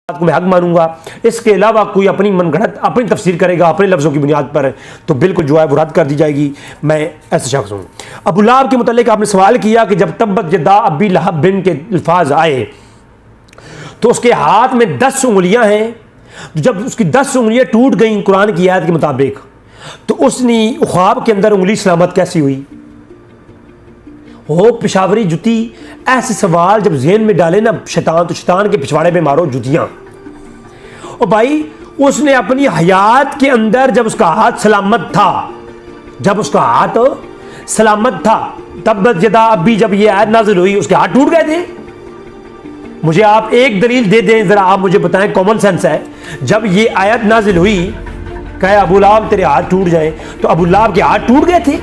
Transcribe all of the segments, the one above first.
کو میں حق مانوں گا، اس کے علاوہ کوئی اپنی من گھڑت اپنی تفسیر کرے گا اپنے لفظوں کی بنیاد پر، تو بالکل جو ہے وہ رد کر دی جائے گی۔ میں ایسا شخص ہوں۔ ابو لہب کے متعلق آپ نے سوال کیا کہ جب تبت یدا ابی لہب بن کے الفاظ آئے تو اس کے ہاتھ میں 10 انگلیاں ہیں، جب اس کی 10 انگلیاں ٹوٹ گئیں قرآن کی آیت کے مطابق، تو اس نے خواب کے اندر انگلی سلامت کیسی ہوئی؟ ہو پشاوری جتی، ایسے سوال جب ذہن میں ڈالے نا شیطان، تو شیطان کے پچھواڑے پہ مارو جتیاں۔ اور بھائی اس نے اپنی حیات کے اندر جب اس کا ہاتھ سلامت تھا، جب اس کا ہاتھ سلامت تھا، تبت یدا ابی جب یہ آیت نازل ہوئی اس کے ہاتھ ٹوٹ گئے تھے؟ مجھے آپ ایک دلیل دے دیں ذرا، آپ مجھے بتائیں، کامن سینس ہے، جب یہ آیت نازل ہوئی کہ ابو لہب تیرے ہاتھ ٹوٹ جائیں، تو ابو لہب کے ہاتھ ٹوٹ گئے تھے؟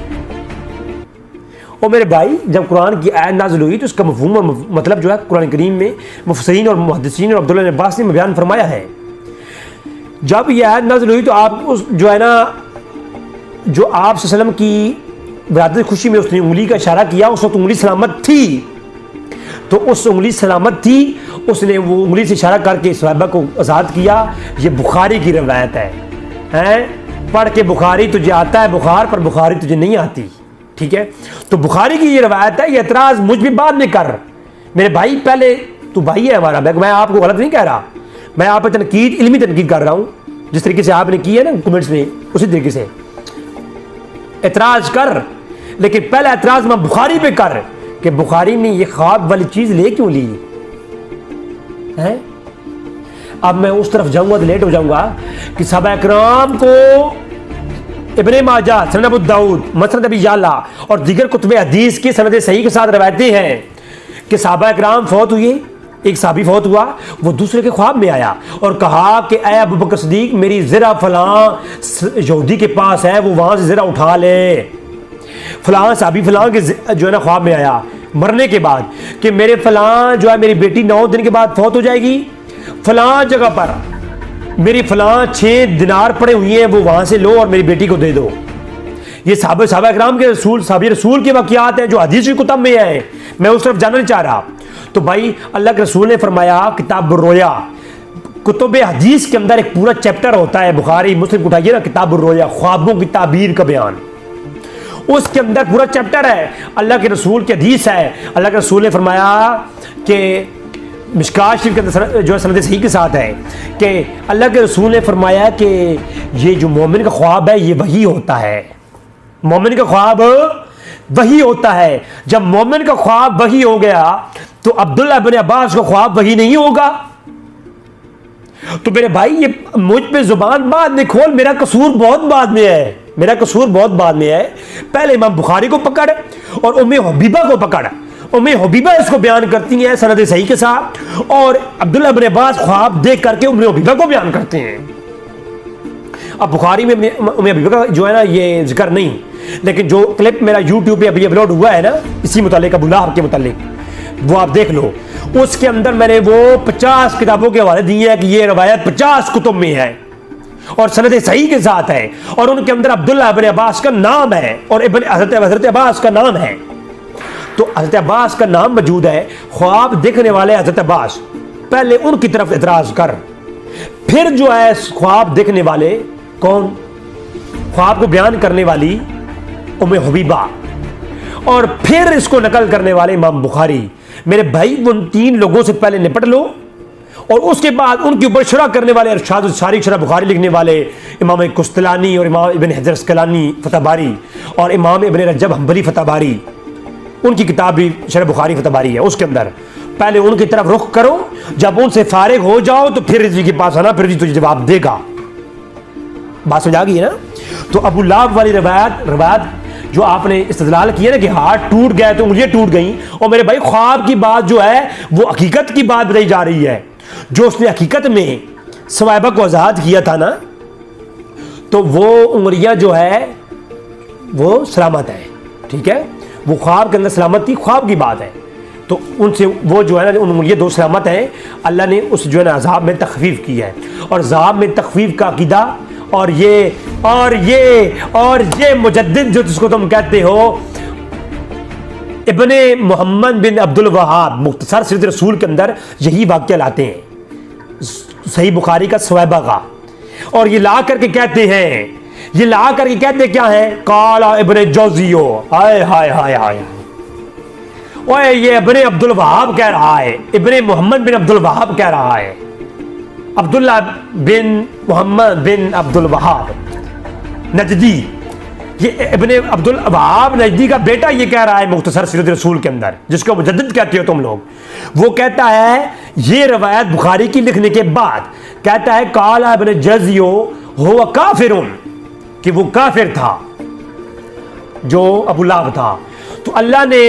اور میرے بھائی جب قرآن کی آیت نازل ہوئی تو اس کا مفہوم اور مطلب جو ہے قرآن کریم میں مفسرین اور محدثین اور عبداللہ بن عباس نے بیان فرمایا ہے۔ جب یہ آیت نازل ہوئی تو آپ اس جو ہے نا، جو آپ صلی اللہ علیہ وسلم کی ولادت خوشی میں اس نے انگلی کا اشارہ کیا، اس وقت انگلی سلامت تھی، تو اس انگلی سلامت تھی، اس نے وہ انگلی سے اشارہ کر کے صحابہ کو آزاد کیا۔ یہ بخاری کی روایت ہے، پڑھ کے بخاری تجھے آتا ہے بخار، پر بخاری تجھے نہیں آتی، ٹھیک ہے؟ تو بخاری کی یہ روایت ہے، یہ اعتراض مجھ بھی بعد میں کر میرے بھائی، پہلے تو بھائی ہے ہمارا، میں آپ کو غلط نہیں کہہ رہا، میں آپ پہ تنقید، علمی تنقید کر رہا ہوں، جس طریقے سے آپ نے کی ہے نا کمنٹس میں، اسی طریقے سے اعتراض کر، لیکن پہلا اعتراض میں بخاری پہ کر کہ بخاری نے یہ خواب والی چیز لے کیوں لی ہے؟ اب میں اس طرف جاؤں گا تو لیٹ ہو جاؤں گا کہ صحابہ اکرام کو ابن ماجہ، سند ابو داؤد، مسند ابی یعلا اور دیگر کتب حدیث کی سند صحیح کے ساتھ روایتیں ہیں کہ صحابہ اکرام فوت ہوئے، ایک صحابی فوت ہوا، وہ دوسرے کے خواب میں آیا اور کہا کہ اے ابو بکر صدیق، میری زرہ فلاں یہودی کے پاس ہے، وہ وہاں سے زرہ اٹھا لے۔ فلاں صحابی فلاں کے جو ہے نا خواب میں آیا مرنے کے بعد کہ میرے فلاں جو ہے میری بیٹی 9 دن کے بعد فوت ہو جائے گی، فلاں جگہ پر میری فلاں 6 دینار پڑے ہوئے ہیں، وہ وہاں سے لو اور میری بیٹی کو دے دو۔ یہ صحابہ اکرام کے صحابی رسول کے واقعات ہیں جو حدیث کی کتب میں ہیں، میں اس طرف جانا نہیں چاہ رہا۔ تو بھائی اللہ کے رسول نے فرمایا کتاب الرؤیا، کتب حدیث کے اندر ایک پورا چیپٹر ہوتا ہے، بخاری مسلم کو اٹھائیے نا، کتاب الرؤیا، خوابوں کی تعبیر کا بیان، اس کے اندر پورا چیپٹر ہے، اللہ کے رسول کی حدیث ہے۔ اللہ کے رسول نے فرمایا کہ مشکات شریف کے اندر جو ہے سند صحیح کے ساتھ ہے کہ اللہ کے رسول نے فرمایا کہ یہ جو مومن کا خواب ہے یہ وحی ہوتا ہے، مومن کا خواب وحی ہوتا ہے۔ جب مومن کا خواب وحی ہو گیا تو عبداللہ بن عباس کا خواب وحی نہیں ہوگا؟ تو میرے بھائی یہ مجھ پہ زبان بعد میں کھول، میرا قصور بہت بعد میں ہے، میرا قصور بہت بعد میں ہے۔ پہلے امام بخاری کو پکڑ اور ام حبیبہ کو پکڑ، ام حبیبہ اس کو بیان کرتی ہیں سند صحیح کے ساتھ، اور عبداللہ بن عباس خواب دیکھ کر کے ام حبیبہ کو بیان کرتے ہیں۔ اب بخاری میں ام حبیبہ کا جو ہے نا یہ ذکر نہیں، لیکن جو کلپ میرا یوٹیوب پہ ابھی اپلوڈ ہوا ہے نا اسی متعلق ابو لہب کے متعلق، وہ آپ دیکھ لو، اس کے اندر میں نے وہ 50 کتابوں کے حوالے دیے ہیں کہ یہ روایت 50 کتب میں ہے اور سند صحیح کے ساتھ ہے، اور ان کے اندر عبداللہ بن عباس کا نام ہے اور حضرت عباس کا نام ہے۔ تو حضرت عباس کا نام موجود ہے، خواب دیکھنے والے حضرت عباس، پہلے ان کی طرف اعتراض کر، پھر جو ہے خواب دیکھنے والے کون؟ خواب کو بیان کرنے والی ام حبیبہ، اور پھر اس کو نقل کرنے والے امام بخاری۔ میرے بھائی ان 3 لوگوں سے پہلے نپٹ لو، اور اس کے بعد ان کے اوپر شرح کرنے والے ارشاد الساری شرح بخاری لکھنے والے امام قسطلانی اور امام ابن حجر اسقلانی فتح باری اور امام ابن رجب حنبلی فتح باری، ان کی کتاب بھی شرح بخاری فتح باری ہے، اس کے اندر پہلے ان کی طرف رخ کرو، جب ان سے فارغ ہو جاؤ تو پھر رضوی کے پاس آنا، پھر تجھے جواب دے گا۔ بات سمجھ آ گئی ہے نا؟ تو ابو لہب والی روایت جو آپ نے استدلال کیا نا کہ ہاتھ ٹوٹ گئے تو انگلیاں ٹوٹ گئیں، اور میرے بھائی خواب کی بات جو ہے وہ حقیقت کی بات بتائی جا رہی ہے، جو اس نے حقیقت میں صحابہ کو آزاد کیا تھا نا، تو وہ انگلیاں جو ہے وہ سلامت ہے، ٹھیک ہے؟ وہ خواب کے اندر سلامت تھی، خواب کی بات ہے، تو ان سے وہ جو ہے نا ان انگلیاں 2 سلامت ہیں۔ اللہ نے اس جو ہے نا عذاب میں تخفیف کی ہے، اور عذاب میں تخفیف کا عقیدہ اور یہ مجدد جو جس کو تم کہتے ہو ابن محمد بن عبد الوہاب مختصر سیرت رسول کے اندر یہی واقعہ لاتے ہیں۔ صحیح بخاری کا سویبہ کا، اور یہ لا کر کے کہتے ہیں، یہ لا کر کے کہتے کیا ہے، قال ابن جوزیو، ہائے ہائے ہائے ہائے، اوے یہ ابن عبد الوہاب کہہ رہا ہے، ابن محمد بن عبد الوہاب کہہ رہا ہے، عبداللہ بن محمد بن عبد الوہاب نجدی، یہ ابن عبد الوہاب نجدی کا بیٹا یہ کہہ رہا ہے مختصر سیرت رسول کے اندر، جس کو مجدد کہتے ہو تم لوگ، وہ کہتا ہے یہ روایت بخاری کی لکھنے کے بعد کہتا ہے قال ابن جزیو ہوا کافرون، کہ وہ کافر تھا جو ابو لہب تھا، تو اللہ نے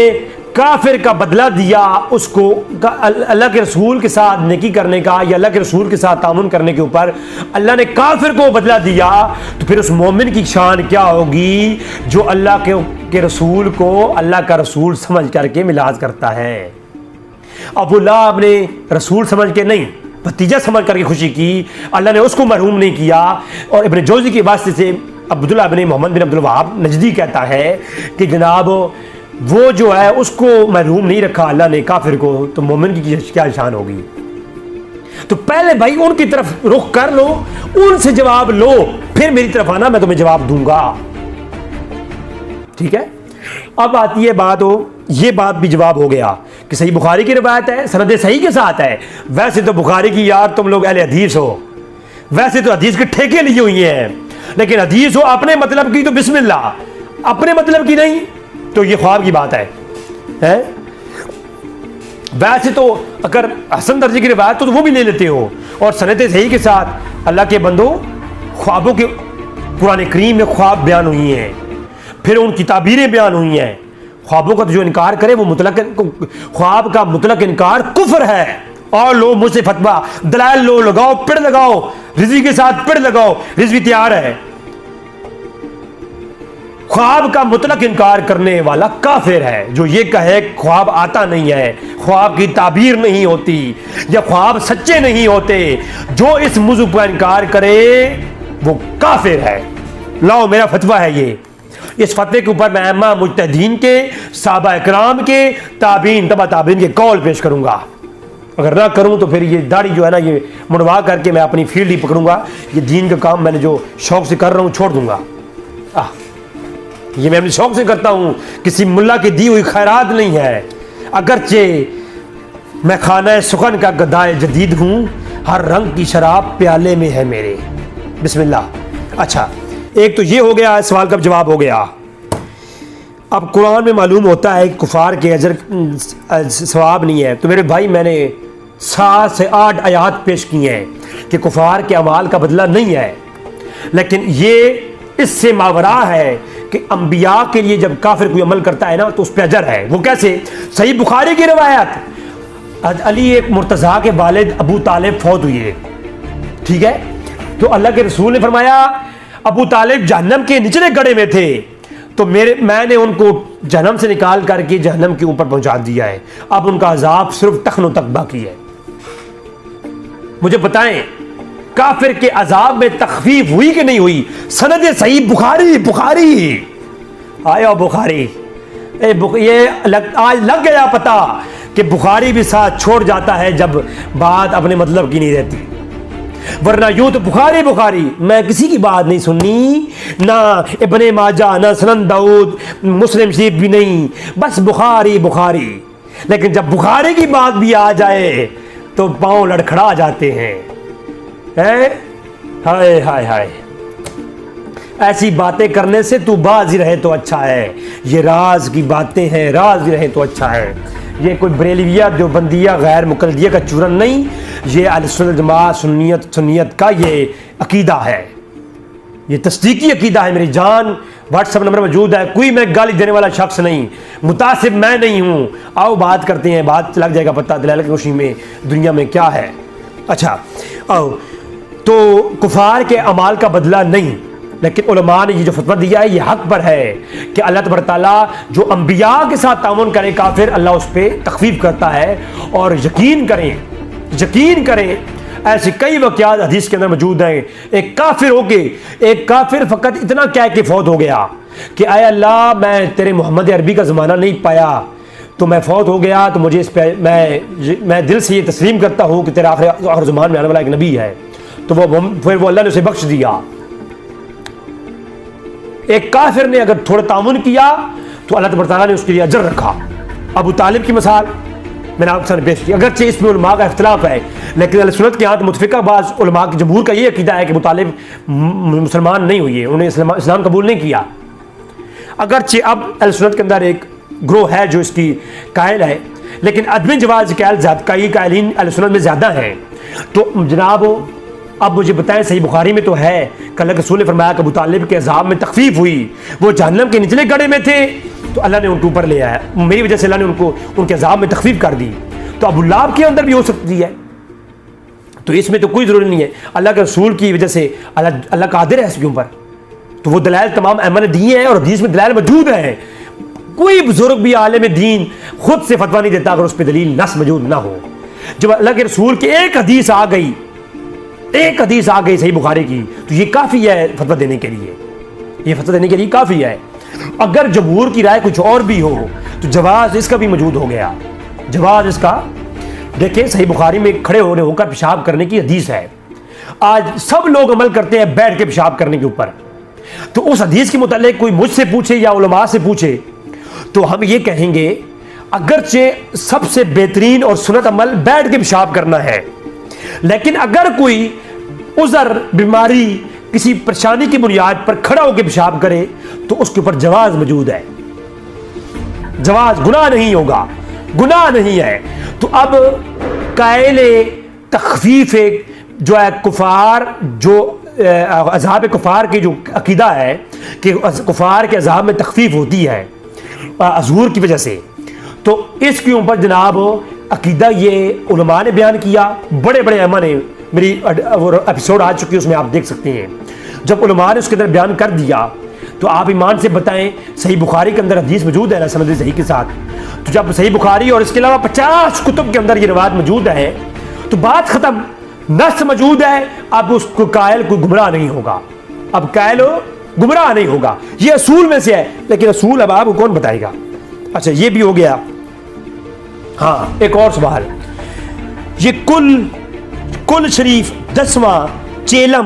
کافر کا بدلہ دیا اس کو اللہ کے رسول کے ساتھ نیکی کرنے کا یا اللہ کے رسول کے ساتھ تعاون کرنے کے اوپر اللہ نے کافر کو بدلہ دیا، تو پھر اس مومن کی شان کیا ہوگی جو اللہ کے رسول کو اللہ کا رسول سمجھ کر کے ملاحظ کرتا ہے۔ ابو لہب نے رسول سمجھ کے نہیں، بھتیجا سمجھ کر کے خوشی کی، اللہ نے اس کو محروم نہیں کیا، اور ابن جوزی کے واسطے سے عبداللہ بن محمد بن عبد الوہاب نجدی کہتا ہے کہ جناب وہ جو ہے اس کو محروم نہیں رکھا اللہ نے کافر کو، تو مومن کی کیا شان ہوگی۔ تو پہلے بھائی ان کی طرف رخ کر لو، ان سے جواب لو، پھر میری طرف آنا، میں تمہیں جواب دوں گا، ٹھیک ہے۔ اب آتی ہے بات، یہ بات بھی جواب ہو گیا کہ صحیح بخاری کی روایت ہے، سند صحیح کے ساتھ ہے۔ ویسے تو بخاری کی یار تم لوگ اہل حدیث ہو، ویسے تو حدیث کے ٹھیکے لیے ہوئی ہیں، لیکن حدیث ہو اپنے مطلب کی تو بسم اللہ، اپنے مطلب کی نہیں تو یہ خواب کی بات ہے۔ ویسے تو اگر حسن درجے کی روایت تو وہ بھی لے لیتے ہو، اور سند صحیح کے ساتھ اللہ کے بندو خوابوں کے قرآن کریم میں خواب بیان ہوئی ہیں، پھر ان کی تعبیریں بیان ہوئی ہیں۔ خوابوں کا جو انکار کرے وہ مطلق، خواب کا مطلق انکار کفر ہے، اور لو مجھ سے فتویٰ دلائل لو، لگاؤ پڑ لگاؤ، رضوی کے ساتھ پڑ لگاؤ، رضوی تیار ہے۔ خواب کا مطلق انکار کرنے والا کافر ہے، جو یہ کہے خواب آتا نہیں ہے، خواب کی تعبیر نہیں ہوتی، یا خواب سچے نہیں ہوتے، جو اس موضوع پر انکار کرے وہ کافر ہے۔ لاؤ میرا فتویٰ ہے یہ، اس فتوے کے اوپر میں ائمہ مجتہدین کے، صحابہ اکرام کے، تابعین، تبع تابعین کے قول پیش کروں گا، اگر نہ کروں تو پھر یہ داڑھی جو ہے نا یہ مڑوا کر کے میں اپنی فیلڈ ہی پکڑوں گا، یہ دین کا کام میں نے جو شوق سے کر رہا ہوں چھوڑ دوں گا۔ یہ میں اپنے شوق سے کرتا ہوں، کسی ملا کی دی ہوئی خیرات نہیں ہے، اگرچہ میں خانہ سخن کا گدائے جدید ہوں، ہر رنگ کی شراب پیالے میں ہے میرے، بسم اللہ۔ اچھا، ایک تو یہ ہو گیا، سوال کا جواب ہو گیا۔ اب قرآن میں معلوم ہوتا ہے کہ کفار کے اجر ثواب نہیں ہے، تو میرے بھائی میں نے 7 سے 8 آیات پیش کی ہیں کہ کفار کے اعمال کا بدلہ نہیں ہے، لیکن یہ اس سے ماورا ہے کہ انبیاء کے لیے جب کافر کوئی عمل کرتا ہے نا تو اس پہ اجر ہے۔ وہ کیسے؟ صحیح بخاری کی روایت، علی ایک مرتضیٰ کے والد ابو طالب فوت ہوئے، ٹھیک ہے، تو اللہ کے رسول نے فرمایا ابو طالب جہنم کے نچلے گڑھے میں تھے، تو میں نے ان کو جہنم سے نکال کر کے جہنم کے اوپر پہنچا دیا ہے، اب ان کا عذاب صرف ٹخنوں تک باقی ہے۔ مجھے بتائیں کافر کے عذاب میں تخفیف ہوئی کہ نہیں ہوئی؟ سند صحیح بخاری آیا بخاری، یہ آج لگ گیا پتا کہ بخاری بھی ساتھ چھوڑ جاتا ہے جب بات اپنے مطلب کی نہیں رہتی، ورنہ یوں تو بخاری میں کسی کی بات نہیں سننی، نہ ابن ماجہ، نہ سنن داؤد، مسلم شریف بھی نہیں، بس بخاری، لیکن جب بخاری کی بات بھی آ جائے تو پاؤں لڑکھڑا جاتے ہیں۔ ہائے ہائے ہائے، ایسی باتیں کرنے سے تو باز ہی رہے تو اچھا ہے، یہ راز کی باتیں ہیں، راز ہی رہے تو اچھا ہے۔ یہ کوئی بریلویہ جو بندیہ غیر مقلدیہ کا چورن نہیں، یہ اہل سنت والجماعت سنیت کا یہ عقیدہ ہے، یہ تصدیقی عقیدہ ہے میری جان۔ واٹس ایپ نمبر موجود ہے، کوئی میں گالی دینے والا شخص نہیں، متعصب میں نہیں ہوں۔ آؤ بات کرتے ہیں، بات لگ جائے گا پتہ دلائل کی روشنی میں دنیا میں کیا ہے۔ اچھا آؤ، تو کفار کے اعمال کا بدلہ نہیں، لیکن علماء نے یہ جو فتویٰ دیا ہے یہ حق پر ہے کہ اللہ تبارک تعالیٰ جو انبیاء کے ساتھ تعاون کرے کافر، اللہ اس پہ تخفیف کرتا ہے، اور یقین کریں ایسے کئی واقعات حدیث کے اندر موجود ہیں۔ ایک کافر فقط اتنا کہہ کے فوت ہو گیا کہ اے اللہ میں تیرے محمد عربی کا زمانہ نہیں پایا، تو میں فوت ہو گیا تو مجھے اس پہ میں دل سے یہ تسلیم کرتا ہوں کہ تیرا آخر زمان میں آنے والا ایک نبی ہے. تو پھر وہ اللہ نے اسے بخش دیا. ایک کافر نے اگر تھوڑا تعاون کیا تو اللہ تبارک تعالیٰ نے اس کے لیے اجر رکھا. ابو طالب کی مثال میں نے آپ کے سامنے پیش کی. اگرچہ اس میں علماء کا اختلاف ہے لیکن اہل سنت کے ہاں متفقہ بعض علماء کے جمہور کا یہ عقیدہ ہے کہ ابو طالب مسلمان نہیں ہوئے, انہوں نے اسلام قبول نہیں کیا. اگرچہ اب اہل سنت کے اندر ایک گروہ ہے جو اس کی قائل ہے, لیکن عدم جواز کئی قائلین اہل سنت میں زیادہ ہیں. تو جناب اب مجھے بتائیں, صحیح بخاری میں تو ہے کہ اللہ کے رسول نے فرمایا کہ ابو طالب کے عذاب میں تخفیف ہوئی, وہ جہنم کے نچلے گڑھے میں تھے تو اللہ نے ان کے اوپر لے آیا, میری وجہ سے اللہ نے ان کے عذاب میں تخفیف کر دی. تو ابو لہب کے اندر بھی ہو سکتی ہے, تو اس میں تو کوئی ضروری نہیں ہے. اللہ کے رسول کی وجہ سے اللہ قادر ہے اس کے اوپر. تو وہ دلائل تمام ائمہ نے دیے ہیں اور حدیث میں دلائل موجود ہیں. کوئی بزرگ بھی عالم دین خود سے فتویٰ نہیں دیتا اگر اس پہ دلیل نص موجود نہ ہو. جب اللہ کے رسول کی ایک حدیث آ گئی صحیح بخاری کی, تو یہ کافی ہے فتویٰ دینے کے لیے, یہ فتویٰ دینے کے لیے کافی ہے. اگر جمہور کی رائے کچھ اور بھی ہو تو جواز اس کا بھی موجود ہو گیا. جواز اس کا دیکھیں, صحیح بخاری میں کھڑے ہو کر پیشاب کرنے کی حدیث ہے. آج سب لوگ عمل کرتے ہیں بیٹھ کے پیشاب کرنے کے اوپر. تو اس حدیث کے متعلق کوئی مجھ سے پوچھے یا علماء سے پوچھے تو ہم یہ کہیں گے اگرچہ سب سے بہترین اور سنت عمل بیٹھ کے پیشاب کرنا ہے, لیکن اگر کوئی عذر, بیماری, کسی پریشانی کی بنیاد پر کھڑا ہو کے پیشاب کرے تو اس کے اوپر جواز موجود ہے. جواز, گناہ نہیں ہوگا, گناہ نہیں ہے. تو اب قائل تخفیف جو ہے کفار, جو عذاب کفار کی جو عقیدہ ہے کہ کفار کے عذاب میں تخفیف ہوتی ہے ظہور کی وجہ سے, تو اس کے اوپر جناب عقیدہ یہ علماء نے بیان کیا. بڑے بڑے ائمہ نے, میری ایپیسوڈ آ چکی ہے اس میں آپ دیکھ سکتے ہیں. جب علماء نے اس کے اندر بیان کر دیا تو آپ ایمان سے بتائیں, صحیح بخاری کے اندر حدیث موجود ہے سند صحیح کے ساتھ. تو جب صحیح بخاری اور اس کے علاوہ 50 کتب کے اندر یہ روایت موجود ہے تو بات ختم, نص موجود ہے. اب اس کو قائل کوئی گمراہ نہیں ہوگا, اب قائل گمراہ نہیں ہوگا. یہ اصول میں سے ہے, لیکن اصول اب آپ کو کون بتائے گا. اچھا یہ بھی ہو گیا. ہاں ایک اور سوال, یہ کل شریف 10واں چیلم